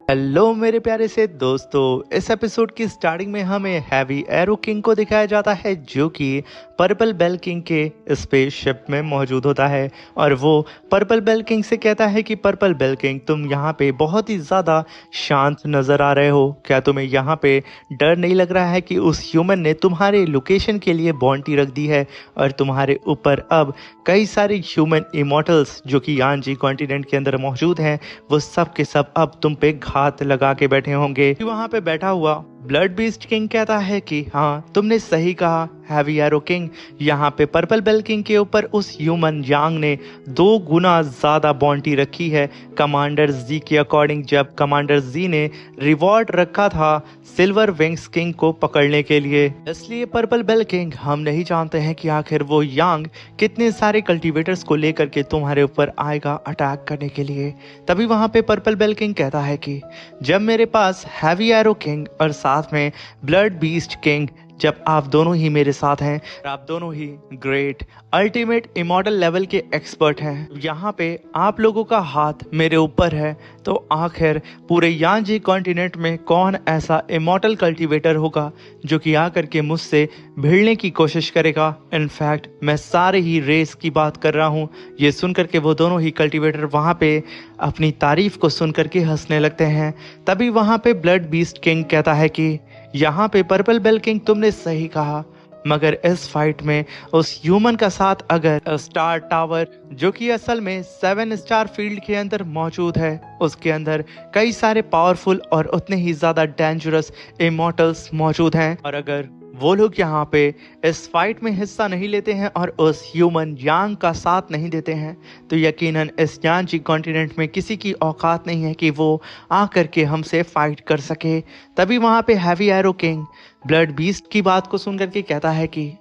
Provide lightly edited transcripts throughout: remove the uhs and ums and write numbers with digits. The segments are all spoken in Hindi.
हेलो मेरे प्यारे से दोस्तों, इस एपिसोड की स्टार्टिंग में हमें हैवी एरो किंग को दिखाया जाता है जो कि पर्पल बेल किंग के स्पेसशिप में मौजूद होता है। और वो पर्पल बेल किंग से कहता है कि पर्पल बेल किंग, तुम यहाँ पे बहुत ही ज़्यादा शांत नज़र आ रहे हो। क्या तुम्हें यहाँ पे डर नहीं लग रहा है कि उस ह्यूमन ने तुम्हारे लोकेशन के लिए बाउंड्री रख दी है और तुम्हारे ऊपर अब कई सारे ह्यूमन इमोर्टल्स जो कि यांजी कॉन्टिनेंट के अंदर मौजूद हैं, वो सब के सब अब तुम पे हाथ लगा के बैठे होंगे। वहां पे बैठा हुआ ब्लड बीस्ट किंग कहता है कि हाँ, तुमने सही कहा हैवी एरो किंग। यहाँ पे पर्पल बेल किंग के ऊपर उस ह्यूमन यांग ने 2 गुना ज्यादा बाउंड्री रखी है कमांडर जी के अकॉर्डिंग, जब कमांडर जी ने रिवॉर्ड रखा था सिल्वर विंग्स किंग को पकड़ने के लिए। इसलिए पर्पल बेल किंग, हम नहीं जानते हैं कि आखिर वो यांग कितने सारे कल्टीवेटर्स को लेकर के तुम्हारे ऊपर आएगा अटैक करने के लिए। तभी वहां पे पर्पल बेल किंग कहता है कि जब मेरे पास हैवी एरो किंग और साथ में ब्लड बीस्ट किंग, जब आप दोनों ही मेरे साथ हैं, आप दोनों ही ग्रेट अल्टीमेट इमॉर्टल लेवल के एक्सपर्ट हैं, यहाँ पे आप लोगों का हाथ मेरे ऊपर है, तो आखिर पूरे यांजी कॉन्टिनेंट में कौन ऐसा इमॉर्टल कल्टीवेटर होगा जो कि आकर के मुझसे भिड़ने की कोशिश करेगा। इनफैक्ट मैं सारे ही रेस की बात कर रहा हूँ। ये सुनकर के वो दोनों ही कल्टीवेटर वहाँ पे अपनी तारीफ को सुनकर के हंसने लगते हैं। तभी वहाँ पे ब्लड बीस्ट किंग कहता है कि यहाँ पे पर्पल बेल किंग, तुमने सही कहा, मगर इस फाइट में उस ह्यूमन का साथ अगर स्टार टावर, जो कि असल में 7 स्टार फील्ड के अंदर मौजूद है, उसके अंदर कई सारे पावरफुल और उतने ही ज़्यादा डेंजरस इमॉर्टल्स मौजूद हैं, और अगर वो लोग यहाँ पे इस फाइट में हिस्सा नहीं लेते हैं और उस ह्यूमन यांग का साथ नहीं देते हैं, तो यकीनन इस यांजी कॉन्टिनेंट में किसी की औकात नहीं है कि वो आकर के हमसे फाइट कर सके। तभी वहाँ पे heavy arrow king blood beast की बात को सुन करके कहता है कि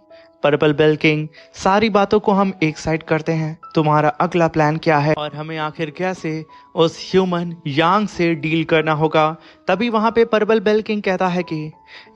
पर्पल बेल किंग, सारी बातों को हम एक साइड करते हैं, तुम्हारा अगला प्लान क्या है और हमें आखिर कैसे उस ह्यूमन यांग से डील करना होगा। तभी वहाँ पे पर्पल बेल किंग कहता है कि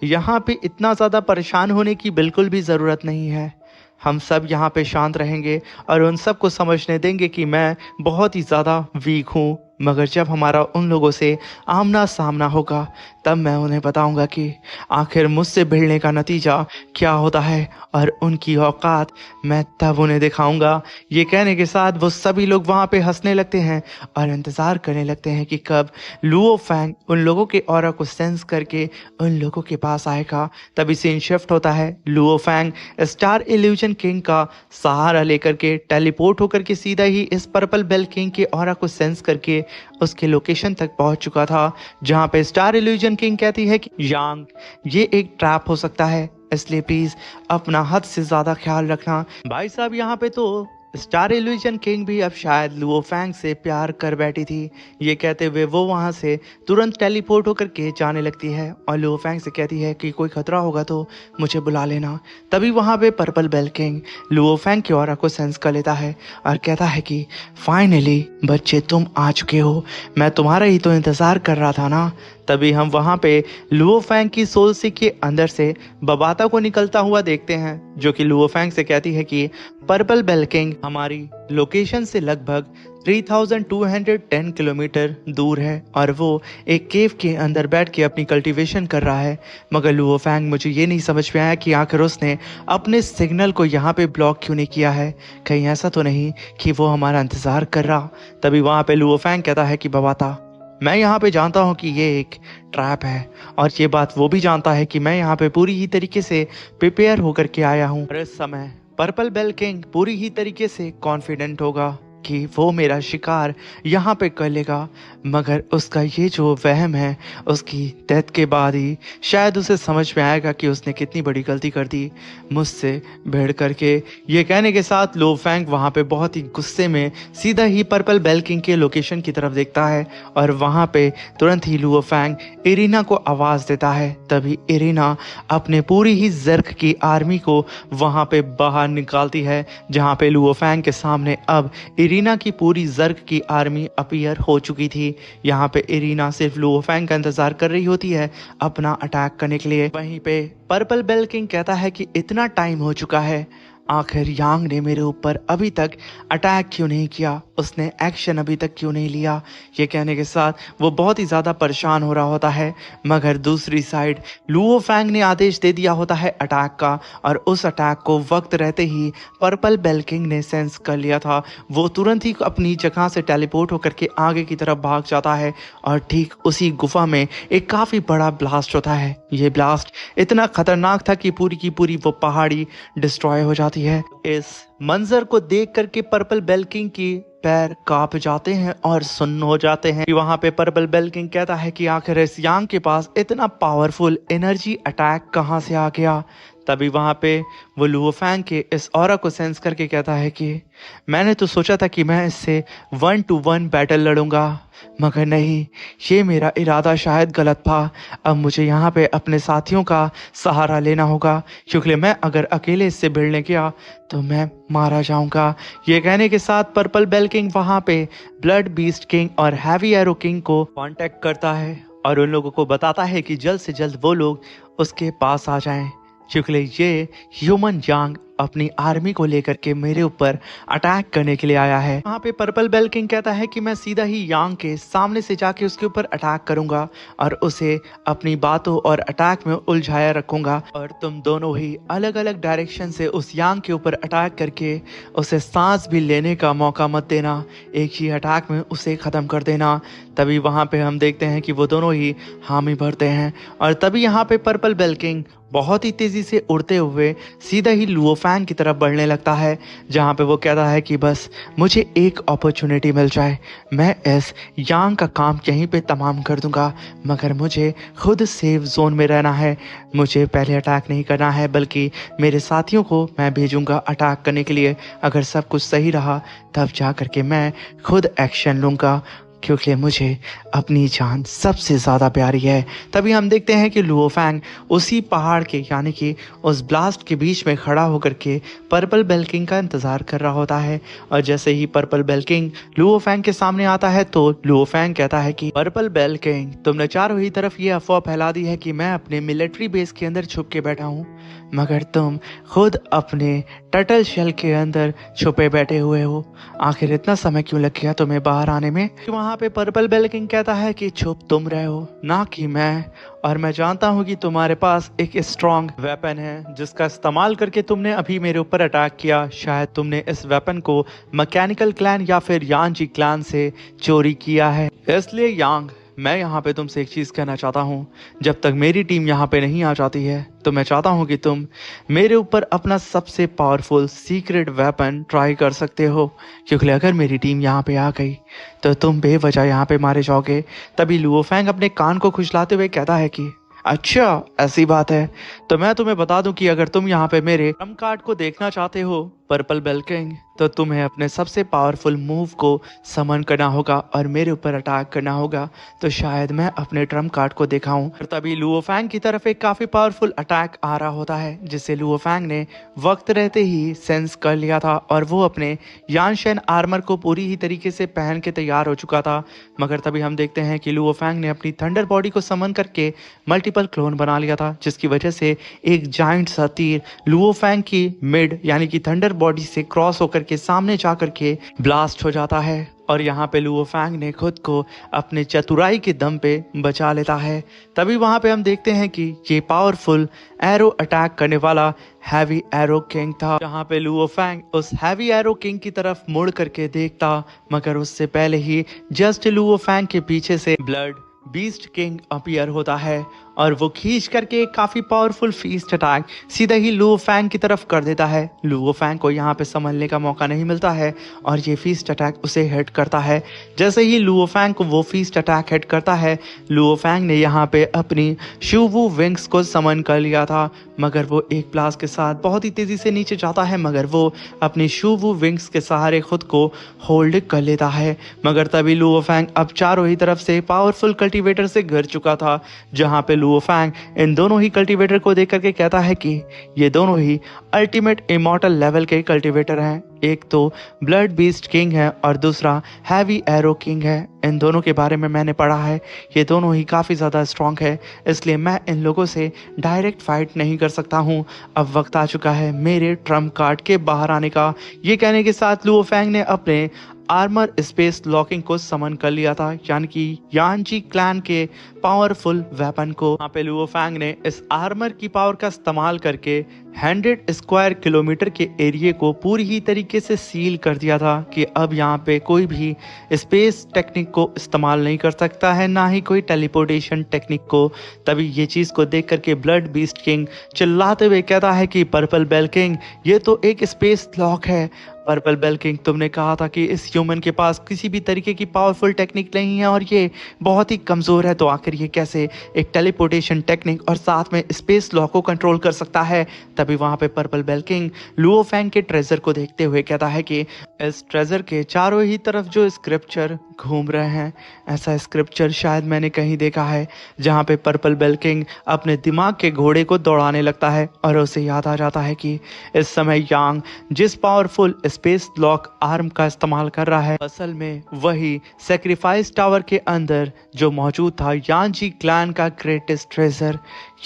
यहाँ पे इतना ज़्यादा परेशान होने की बिल्कुल भी ज़रूरत नहीं है। हम सब यहाँ पे शांत रहेंगे और उन सब को समझने देंगे कि मैं बहुत ही ज़्यादा वीक हूँ, मगर जब हमारा उन लोगों से आमना सामना होगा तब मैं उन्हें बताऊंगा कि आखिर मुझसे भिड़ने का नतीजा क्या होता है और उनकी औकात मैं तब उन्हें दिखाऊंगा। ये कहने के साथ वो सभी लोग वहाँ पे हंसने लगते हैं और इंतज़ार करने लगते हैं कि कब लुओ फैंग उन लोगों के ऑरा को सेंस करके उन लोगों के पास आएगा। तभी सीन शिफ्ट होता है। Luo Fang star illusion king का सहारा लेकर के टेलीपोर्ट होकर के सीधा ही इस पर्पल बेल किंग के ऑरा को सेंस करके उसके लोकेशन तक पहुंच चुका था, जहां पे स्टार इल्यूजन किंग कहती है कि यांग, ये एक ट्रैप हो सकता है, इसलिए प्लीज अपना हद से ज्यादा ख्याल रखना। भाई साहब, यहाँ पे तो स्टार इल्यूजन किंग भी अब शायद लुओ फैंग से प्यार कर बैठी थी। ये कहते हुए वो वहाँ से तुरंत टेलीपोर्ट होकर के जाने लगती है और लुओ फैंग से कहती है कि कोई खतरा होगा तो मुझे बुला लेना। तभी वहाँ पे purple bell king Luo Fang की ऑरा को सेंस कर लेता है और कहता है कि फाइनली बच्चे, तुम आ चुके हो, मैं तुम्हारा ही तो इंतज़ार कर रहा था ना। तभी हम वहाँ पे लुओ फैंग की सोल सिक के अंदर से बबाता को निकलता हुआ देखते हैं, जो कि लुओ फैंग से कहती है कि पर्पल बेल किंग हमारी लोकेशन से लगभग 3210 किलोमीटर दूर है और वो एक केव के अंदर बैठ के अपनी कल्टीवेशन कर रहा है। मगर लुओ फैंग, मुझे ये नहीं समझ में आया कि आखिर उसने अपने सिग्नल को यहाँ पे ब्लॉक क्यों नहीं किया है। कहीं ऐसा तो नहीं कि वो हमारा इंतज़ार कर रहा। तभी वहाँ पे लुओ फैंग कहता है कि बबाता, मैं यहाँ पे जानता हूँ कि ये एक ट्रैप है, और ये बात वो भी जानता है कि मैं यहाँ पे पूरी ही तरीके से प्रिपेयर होकर के आया हूँ। और इस समय पर्पल बेल किंग पूरी ही तरीके से कॉन्फिडेंट होगा कि वो मेरा शिकार यहाँ पे कर लेगा, मगर उसका ये जो वहम है, उसकी डेथ के बाद ही शायद उसे समझ में आएगा कि उसने कितनी बड़ी गलती कर दी मुझसे भिड़ करके। ये कहने के साथ लो फैंग वहाँ पे बहुत ही गुस्से में सीधा ही पर्पल बेल किंग के लोकेशन की तरफ देखता है और वहाँ पे तुरंत ही लुओ फैंग इरीना को आवाज़ देता है। तभी इरीना अपने पूरी ही जर्क की आर्मी को वहाँ पे बाहर निकालती है, जहाँ पे लुओ फैंग के सामने अब इरीना की पूरी जर्क की आर्मी अपीयर हो चुकी थी। यहाँ पे इरीना सिर्फ लुओ फैंग का इंतजार कर रही होती है अपना अटैक करने के लिए। वहीं पे पर्पल बेल किंग कहता है कि इतना टाइम हो चुका है, आखिर यांग ने मेरे ऊपर अभी तक अटैक क्यों नहीं किया, उसने एक्शन अभी तक क्यों नहीं लिया। ये कहने के साथ वो बहुत ही ज़्यादा परेशान हो रहा होता है। मगर दूसरी साइड लुओ फैंग ने आदेश दे दिया होता है अटैक का, और उस अटैक को वक्त रहते ही पर्पल बेल किंग ने सेंस कर लिया था। वो तुरंत ही अपनी जगह से टेलीपोर्ट होकर के आगे की तरफ भाग जाता है, और ठीक उसी गुफा में एक काफ़ी बड़ा ब्लास्ट होता है। ये ब्लास्ट इतना खतरनाक था कि पूरी की पूरी वो पहाड़ी डिस्ट्रॉय हो जाती है। इस मंजर को देख करके पर्पल बेल किंग की पैर कांप जाते हैं और सुन्न हो जाते हैं। वहां पे पर्पल बेल किंग कहता है कि आखिर इस यांग के पास इतना पावरफुल एनर्जी अटैक कहां से आ गया। तभी वहां पे वो लुओ फैंग के इस ऑरा को सेंस करके कहता है कि मैंने तो सोचा था कि मैं इससे 1-to-1 बैटल लड़ूंगा, मगर नहीं, ये मेरा इरादा शायद गलत था। अब मुझे यहाँ पे अपने साथियों का सहारा लेना होगा, क्योंकि मैं अगर अकेले इससे भिड़ने गया तो मैं मारा जाऊंगा। ये कहने के साथ पर्पल बेल किंग वहाँ पे ब्लड बीस्ट किंग और हैवी एरो किंग को कांटेक्ट करता है और उन लोगों को बताता है कि जल्द से जल्द वो लोग उसके पास आ जाएं, क्योंकि ये ह्यूमन यांग अपनी आर्मी को लेकर के मेरे ऊपर अटैक करने के लिए आया है। वहाँ पे पर्पल बेल किंग कहता है कि मैं सीधा ही यांग के सामने से जाके उसके ऊपर अटैक करूंगा और उसे अपनी बातों और अटैक में उलझाया रखूंगा, और तुम दोनों ही अलग अलग डायरेक्शन से उस यांग के ऊपर अटैक करके उसे सांस भी लेने का मौका मत देना, एक ही अटैक में उसे ख़त्म कर देना। तभी वहाँ पे हम देखते हैं कि वो दोनों ही हामी भरते हैं, और तभी यहाँ पे पर्पल बेल किंग बहुत ही तेज़ी से उड़ते हुए सीधा ही लुओ फैंग की तरफ बढ़ने लगता है, जहाँ पे वो कहता है कि बस मुझे एक अपॉर्चुनिटी मिल जाए, मैं इस यांग का काम यहीं पे तमाम कर दूंगा, मगर मुझे खुद सेफ जोन में रहना है। मुझे पहले अटैक नहीं करना है, बल्कि मेरे साथियों को मैं भेजूंगा अटैक करने के लिए। अगर सब कुछ सही रहा तब जा करके मैं खुद एक्शन लूँगा, क्योंकि मुझे अपनी जान सबसे ज़्यादा प्यारी है। तभी हम देखते हैं कि लुओ फैंग उसी पहाड़ के यानी कि उस ब्लास्ट के बीच में खड़ा होकर के पर्पल बेल किंग का इंतज़ार कर रहा होता है, और जैसे ही purple bell king Luo Fang के सामने आता है तो लुओ फैंग कहता है कि पर्पल बेल किंग, तुमने चारों ही तरफ ये अफवाह फैला दी है कि मैं अपने मिलिट्री बेस के अंदर छुप के बैठा हूँ, मगर तुम खुद अपने टर्टल शेल के अंदर छुपे बैठे हुए हो। आखिर इतना समय क्यों लग गया तुम्हें बाहर आने में। वहाँ पे पर्पल बेल किंग कहता है कि छुप तुम रहे हो, ना कि मैं, और मैं जानता हूँ कि तुम्हारे पास एक स्ट्रॉन्ग वेपन है जिसका इस्तेमाल करके तुमने अभी मेरे ऊपर अटैक किया। शायद तुमने इस वेपन को मैकेनिकल क्लैन या फिर यांजी क्लैन से चोरी किया है। इसलिए यांग, मैं यहाँ पे तुमसे एक चीज़ कहना चाहता हूँ, जब तक मेरी टीम यहाँ पे नहीं आ जाती है तो मैं चाहता हूँ कि तुम मेरे ऊपर अपना सबसे पावरफुल सीक्रेट वेपन ट्राई कर सकते हो, क्योंकि अगर मेरी टीम यहाँ पे आ गई तो तुम बेवजह यहाँ पे मारे जाओगे। तभी लुओ फैंग अपने कान को खुजलाते हुए कहता है कि अच्छा ऐसी बात है, तो मैं तुम्हें बता दूं कि अगर तुम यहाँ पे मेरे ट्रम्प कार्ड को देखना चाहते हो पर्पल बेल किंग, तो तुम्हें अपने सबसे पावरफुल मूव को समन करना होगा और मेरे ऊपर अटैक करना होगा, तो शायद मैं अपने ट्रम्प कार्ड को दिखाऊं। तभी लुओ फैंग की तरफ एक काफ़ी पावरफुल अटैक आ रहा होता है, जिसे लुओ फैंग ने वक्त रहते ही सेंस कर लिया था, और वो अपने यानशेन आर्मर को पूरी ही तरीके से पहन के तैयार हो चुका था। मगर तभी हम देखते हैं कि लुओ फैंग ने अपनी थंडर बॉडी को समन करके मल्टीपल क्लोन बना लिया था, जिसकी वजह से एक जाइंट सा तीर लुओ फैंग की मिड यानी कि थंडर बॉडी से क्रॉस होकर के सामने जा करके ब्लास्ट हो जाता है, और यहाँ पे लुओ फैंग ने खुद को अपने चतुराई के दम पे बचा लेता है। तभी वहाँ पे हम देखते हैं कि ये पावरफुल एरो अटैक करने वाला हैवी एरो किंग था, जहाँ पे लुओ फैंग उस हैवी एरो किंग की तरफ मुड़ करके देखता, मगर उससे पहले ही जस्ट लुओ फैंग के पीछे से ब्लड बीस्ट किंग अपीयर होता है, और वो खींच करके काफ़ी पावरफुल फीस्ट अटैक सीधा ही लुओ फैंग की तरफ कर देता है। लुओ फैंग को यहाँ पे संभलने का मौका नहीं मिलता है, और ये फीस्ट अटैक उसे हिट करता है। जैसे ही लुओ फैंग को वो फीस्ट अटैक हिट करता है, लुओ फैंग ने यहाँ पे अपनी शूवू विंग्स को समन कर लिया था, मगर वो एक ब्लास्ट के साथ बहुत ही तेज़ी से नीचे जाता है, मगर वो अपनी शूवू विंग्स के सहारे खुद को होल्ड कर लेता है। मगर तभी लुओ फैंग अब चारों ही तरफ से पावरफुल कल्टी कल्टीवेटर से घिर चुका था, जहां पे लुओ फैंग इन दोनों ही कल्टीवेटर को देख करके कहता है कि ये दोनों ही अल्टीमेट इमॉर्टल लेवल के कल्टीवेटर हैं। एक तो ब्लड बीस्ट किंग है और दूसरा हैवी एरो किंग है। इन दोनों के बारे में मैंने पढ़ा है, ये दोनों ही काफ़ी ज़्यादा स्ट्रॉन्ग है, इसलिए मैं इन लोगों से डायरेक्ट फाइट नहीं कर सकता हूँ। अब वक्त आ चुका है मेरे ट्रम्प कार्ड के बाहर आने का। ये कहने के साथ लुओ फैंग ने अपने आर्मर स्पेस लॉकिंग को समन कर लिया था, यानी कि यानजी क्लैन के पावरफुल वेपन को। यहाँ पे लुओ फैंग ने इस आर्मर की पावर का इस्तेमाल करके 100 स्क्वायर किलोमीटर के एरिया को पूरी ही तरीके से सील कर दिया था कि अब यहाँ पे कोई भी स्पेस टेक्निक को इस्तेमाल नहीं कर सकता है, ना ही कोई टेलीपोर्टेशन टेक्निक को। तभी ये चीज़ को देख करके ब्लड बीस्ट किंग चिल्लाते हुए कहता है कि पर्पल बेल किंग, ये तो एक स्पेस लॉक है। पर्पल बेल किंग, तुमने कहा था कि इस ह्यूमन के पास किसी भी तरीके की पावरफुल टेक्निक नहीं है और ये बहुत ही कमज़ोर है, तो आखिर ये कैसे एक टेलीपोर्टेशन टेक्निक और साथ में स्पेस लॉक को कंट्रोल कर सकता है। तभी वहाँ पे purple bell king Luo Fang के ट्रेजर को देखते हुए कहता है कि इस ट्रेजर के चारों ही तरफ जो स्क्रिप्चर घूम रहे हैं, ऐसा स्क्रिप्चर शायद मैंने कहीं देखा है, जहाँ पे पर्पल बेल किंग अपने दिमाग के घोड़े को दौड़ाने लगता है और उसे याद आ जाता है कि इस समय यांग जिस पावरफुल स्पेस लॉक आर्म का इस्तेमाल कर रहा है, असल में वही सेक्रीफाइस टावर के अंदर जो मौजूद था यानजी क्लैन का ग्रेटेस्ट ट्रेजर,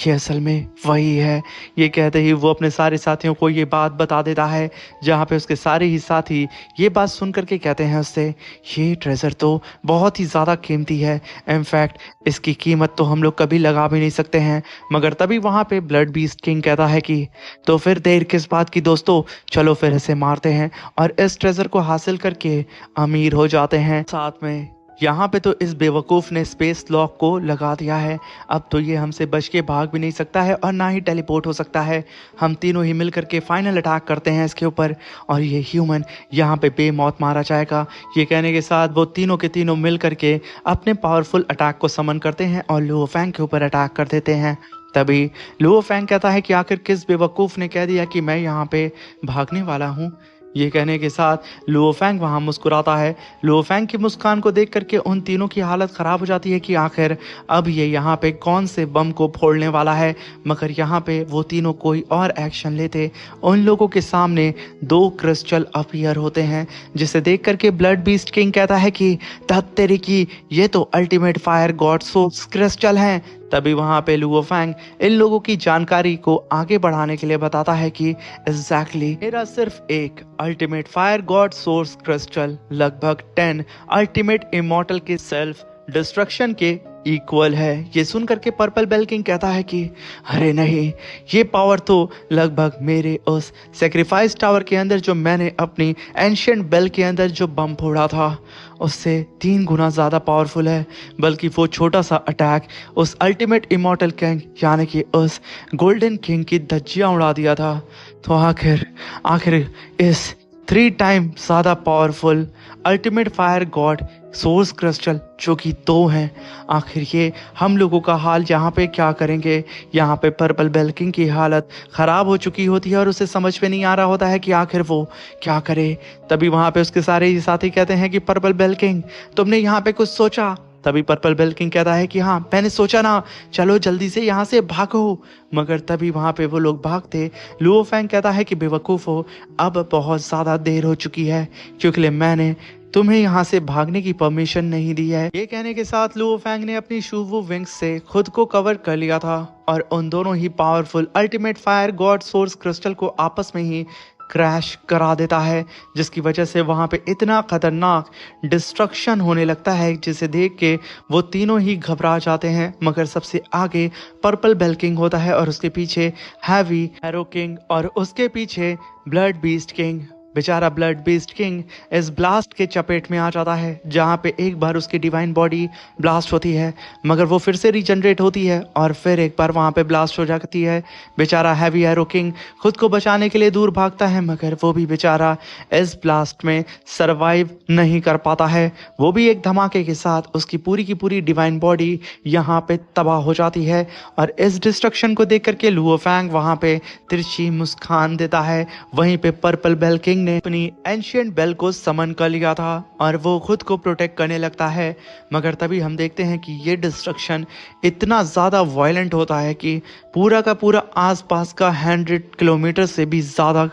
ये असल में वही है। ये कहते ही वो अपने सारे साथियों को ये बात बता देता है, जहाँ पे उसके सारे ही साथी ये बात सुन करके कहते हैं उससे, ये ट्रेजर तो बहुत ही ज़्यादा कीमती है, इनफैक्ट इसकी कीमत तो हम लोग कभी लगा भी नहीं सकते हैं। मगर तभी वहाँ पे ब्लड बीस्ट किंग कहता है कि तो फिर देर किस बात की दोस्तों, चलो फिर इसे मारते हैं और इस ट्रेजर को हासिल करके अमीर हो जाते हैं। साथ में यहाँ पे तो इस बेवकूफ़ ने स्पेस लॉक को लगा दिया है, अब तो ये हमसे बच के भाग भी नहीं सकता है और ना ही टेलीपोर्ट हो सकता है। हम तीनों ही मिल करके फाइनल अटैक करते हैं इसके ऊपर और ये ह्यूमन यहाँ पे बेमौत मारा जाएगा। ये कहने के साथ वो तीनों के तीनों मिल करके अपने पावरफुल अटैक को समन करते हैं और लुओ फैंग के ऊपर अटैक कर देते हैं। तभी लुओ फैंग कहता है कि आखिर किस बेवकूफ़ ने कह दिया कि मैं यहाँ पे भागने वाला हूँ। ये कहने के साथ लुओ फैंग वहाँ मुस्कुराता है। लुओ फैंग की मुस्कान को देख करके उन तीनों की हालत ख़राब हो जाती है कि आखिर अब ये यहाँ पे कौन से बम को फोड़ने वाला है। मगर यहाँ पे वो तीनों कोई और एक्शन लेते, उन लोगों के सामने 2 क्रिस्टल अपीयर होते हैं, जिसे देख करके ब्लड बीस्ट किंग कहता है कि तब तेरी की, ये तो ultimate fire god source crystal हैं। तभी वहाँ पे लुओ फैंग इन लोगों की जानकारी को आगे बढ़ाने के लिए बताता है कि एग्जैक्टली मेरा सिर्फ एक ultimate fire god source crystal लगभग 10 अल्टीमेट इमॉर्टल के सेल्फ डिस्ट्रक्शन के इक्वल है। ये सुन करके पर्पल बेल किंग कहता है कि अरे नहीं, ये पावर तो लगभग मेरे उस सेक्रीफाइस टावर के अंदर जो मैंने अपनी एंशिएंट बेल के अंदर जो बम फोड़ा था उससे 3 गुना ज़्यादा पावरफुल है। बल्कि वो छोटा सा अटैक उस अल्टीमेट इमॉर्टल किंग यानी कि उस गोल्डन किंग की धज्जियाँ उड़ा दिया था। तो आखिर इस 3 टाइम ज़्यादा powerful ultimate fire god source crystal जो कि 2 हैं, आखिर ये हम लोगों का हाल यहाँ पे क्या करेंगे। यहाँ पे पर्पल बेल किंग की हालत ख़राब हो चुकी होती है और उसे समझ में नहीं आ रहा होता है कि आखिर वो क्या करे। तभी वहाँ पे उसके सारे ही साथी कहते हैं कि पर्पल बेल किंग, तुमने यहाँ पे कुछ सोचा। तभी पर्पल बेल किंग कहता है कि हाँ मैंने सोचा ना, चलो जल्दी से यहाँ से भागो। मगर तभी वहाँ पे वो लोग भागते, लुओ फैंग कहता है कि बेवकूफ़ हो, अब बहुत ज़्यादा देर हो चुकी है क्योंकि मैंने तुम्हें यहाँ से भागने की परमिशन नहीं दी है। ये कहने के साथ लुओ फैंग ने अपनी शूवू विंग्स से खुद को कवर कर लिया था और उन दोनों ही powerful ultimate fire god source crystal को आपस में ही क्रैश करा देता है, जिसकी वजह से वहाँ पे इतना खतरनाक डिस्ट्रक्शन होने लगता है जिसे देख के वो तीनों ही घबरा जाते हैं। मगर सबसे आगे पर्पल बेल किंग होता है और उसके पीछे हैवी एरो किंग और उसके पीछे ब्लड बीस्ट किंग। बेचारा ब्लड बीस्ट किंग इस ब्लास्ट के चपेट में आ जाता है, जहाँ पे एक बार उसकी डिवाइन बॉडी ब्लास्ट होती है मगर वो फिर से रीजनरेट होती है और फिर एक बार वहाँ पे ब्लास्ट हो जाती है। बेचारा हैवी एरो किंग खुद को बचाने के लिए दूर भागता है मगर वो भी बेचारा इस ब्लास्ट में सरवाइव नहीं कर पाता है। वो भी एक धमाके के साथ उसकी पूरी की पूरी डिवाइन बॉडी यहाँ पे तबाह हो जाती है और इस डिस्ट्रक्शन को देख करके लुओ फैंग वहाँ पे तिरछी मुस्कान देता है। वहीं पे पर्पल बेल किंग किंग ने अपनी एंशिएंट बेल को समन कर लिया था और वो खुद को प्रोटेक्ट करने लगता है। मगर तभी हम देखते हैं कि ये डिस्ट्रक्शन इतना ज़्यादा वायलेंट होता है कि पूरा का पूरा आसपास का 100 किलोमीटर से भी ज़्यादा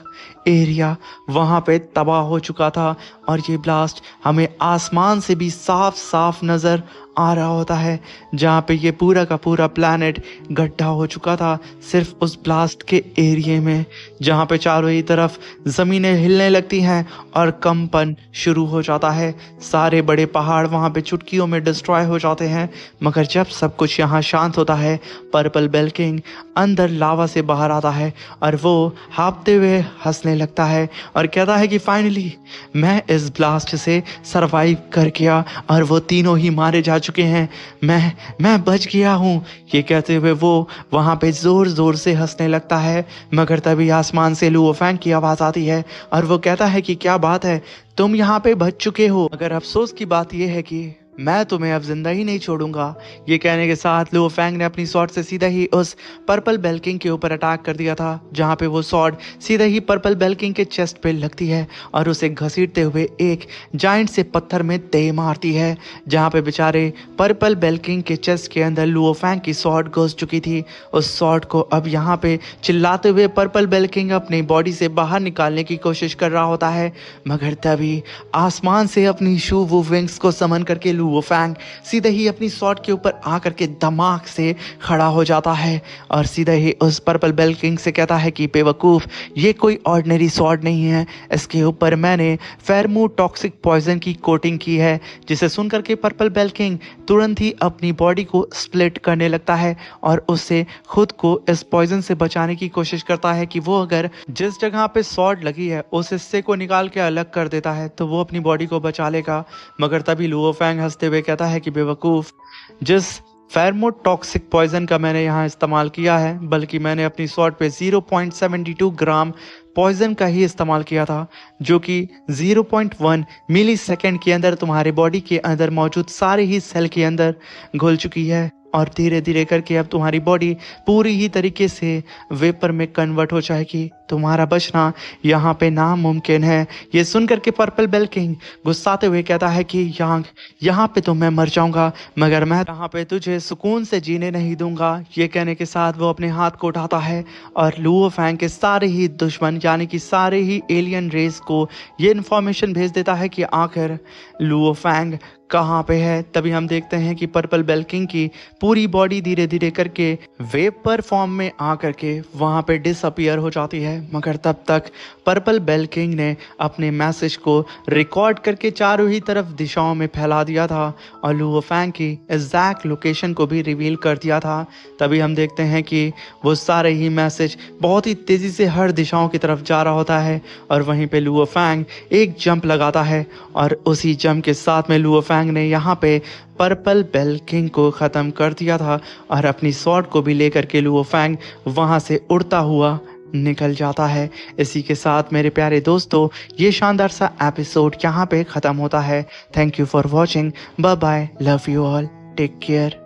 एरिया वहाँ पे तबाह हो चुका था। और ये ब्लास्ट हमें आसमान से भी साफ साफ नज़र आ रहा होता है, जहाँ पे ये पूरा का पूरा प्लैनेट गड्ढा हो चुका था सिर्फ उस ब्लास्ट के एरिया में, जहाँ पे चारों ही तरफ ज़मीनें हिलने लगती हैं और कंपन शुरू हो जाता है। सारे बड़े पहाड़ वहाँ पे चुटकियों में डिस्ट्रॉय हो जाते हैं। मगर जब सब कुछ यहाँ शांत होता है, पर्पल बेल किंग अंदर लावा से बाहर आता है और वो हाँफते हुए हंसने लगता है और कहता है कि फाइनली मैं इस ब्लास्ट से सरवाइव कर गया और वो तीनों ही मारे जा चुके हैं। मैं बच गया हूँ। ये कहते हुए वो वहाँ पे जोर जोर से हंसने लगता है। मगर तभी आसमान से लुओ फैंग की आवाज़ आती है और वो कहता है कि क्या बात है, तुम यहाँ पे बच चुके हो। मगर अफसोस की बात यह है कि मैं तुम्हें अब जिंदा ही नहीं छोड़ूंगा। ये कहने के साथ लुओ फैंग ने अपनी स्वॉर्ड से सीधा ही उस पर्पल बेल किंग के ऊपर अटैक कर दिया था, जहाँ पे वो स्वॉर्ड सीधा ही पर्पल बेल किंग के चेस्ट पे लगती है और उसे घसीटते हुए एक जाइंट से पत्थर में दे मारती है, जहाँ पे बेचारे पर्पल बेल किंग के चेस्ट के अंदर लुओ फैंग की स्वॉर्ड घुस चुकी थी। उस स्वॉर्ड को अब यहाँ पे चिल्लाते हुए पर्पल बेल किंग अपनी बॉडी से बाहर निकालने की कोशिश कर रहा होता है। मगर तभी आसमान से अपनी शू वू विंग्स को समन करके लुओ फैंग सीधे ही अपनी स्वॉर्ड के ऊपर आकर के धमाक से खड़ा हो जाता है और सीधे ही उस पर्पल बेल किंग से कहता है कि बेवकूफ, ये कोई ऑर्डिनरी स्वॉर्ड नहीं है, इसके ऊपर मैंने फेरमू टॉक्सिक पॉइजन की कोटिंग की है। जिसे सुनकर के पर्पल बेल किंग तुरंत ही अपनी बॉडी को स्प्लिट करने लगता है और उससे खुद को इस पॉइजन से बचाने की कोशिश करता है कि वो अगर जिस जगह पे स्वॉर्ड लगी है उस हिस्से को निकाल के अलग कर देता है तो वो अपनी बॉडी को बचा लेगा। मगर तभी लुओ फैंग हंसते हुए कहता है कि बेवकूफ, जिस फेरमोटॉक्सिक पॉइजन का मैंने यहाँ इस्तेमाल किया है, बल्कि मैंने अपनी स्वॉर्ड पे 0.72 ग्राम पॉइजन का ही इस्तेमाल किया था, जो कि 0.1 मिली सेकेंड के अंदर तुम्हारे बॉडी के अंदर मौजूद सारे ही सेल के अंदर घुल चुकी है और धीरे धीरे करके अब तुम्हारी बॉडी पूरी ही तरीके से वेपर में कन्वर्ट हो जाएगी। तुम्हारा बचना यहाँ पे नामुमकिन है। ये सुनकर के पर्पल बेल किंग गुस्साते हुए कहता है कि यहाँ पे तो मैं मर जाऊंगा, मगर मैं यहाँ पे तुझे सुकून से जीने नहीं दूंगा। ये कहने के साथ वो अपने हाथ को उठाता है और लुओ फैंग के सारे ही दुश्मन यानी कि सारे ही एलियन रेस को ये इन्फॉर्मेशन भेज देता है कि आखिर लुओ फैंग कहाँ पे है। तभी हम देखते हैं कि पर्पल बेल किंग की पूरी बॉडी धीरे धीरे करके वेपर फॉर्म में आ करके वहाँ पे डिसअपियर हो जाती है। मगर तब तक पर्पल बेल किंग ने अपने मैसेज को रिकॉर्ड करके चारों ही तरफ दिशाओं में फैला दिया था और लुओ फैंग की एग्जैक्ट लोकेशन को भी रिवील कर दिया था। तभी हम देखते हैं कि वो सारे ही मैसेज बहुत ही तेज़ी से हर दिशाओं की तरफ जा रहा होता है और वहीं पे लुओ फैंग एक जंप लगाता है और उसी जंप के साथ में लुओ फैंग ने यहाँ पे पर्पल बेल किंग को ख़त्म कर दिया था और अपनी स्वॉर्ड को भी लेकर के लुओ फैंग वहाँ से उड़ता हुआ निकल जाता है। इसी के साथ मेरे प्यारे दोस्तों, ये शानदार सा एपिसोड यहाँ पे ख़त्म होता है। Thank you for watching. Bye bye, love you all, take care.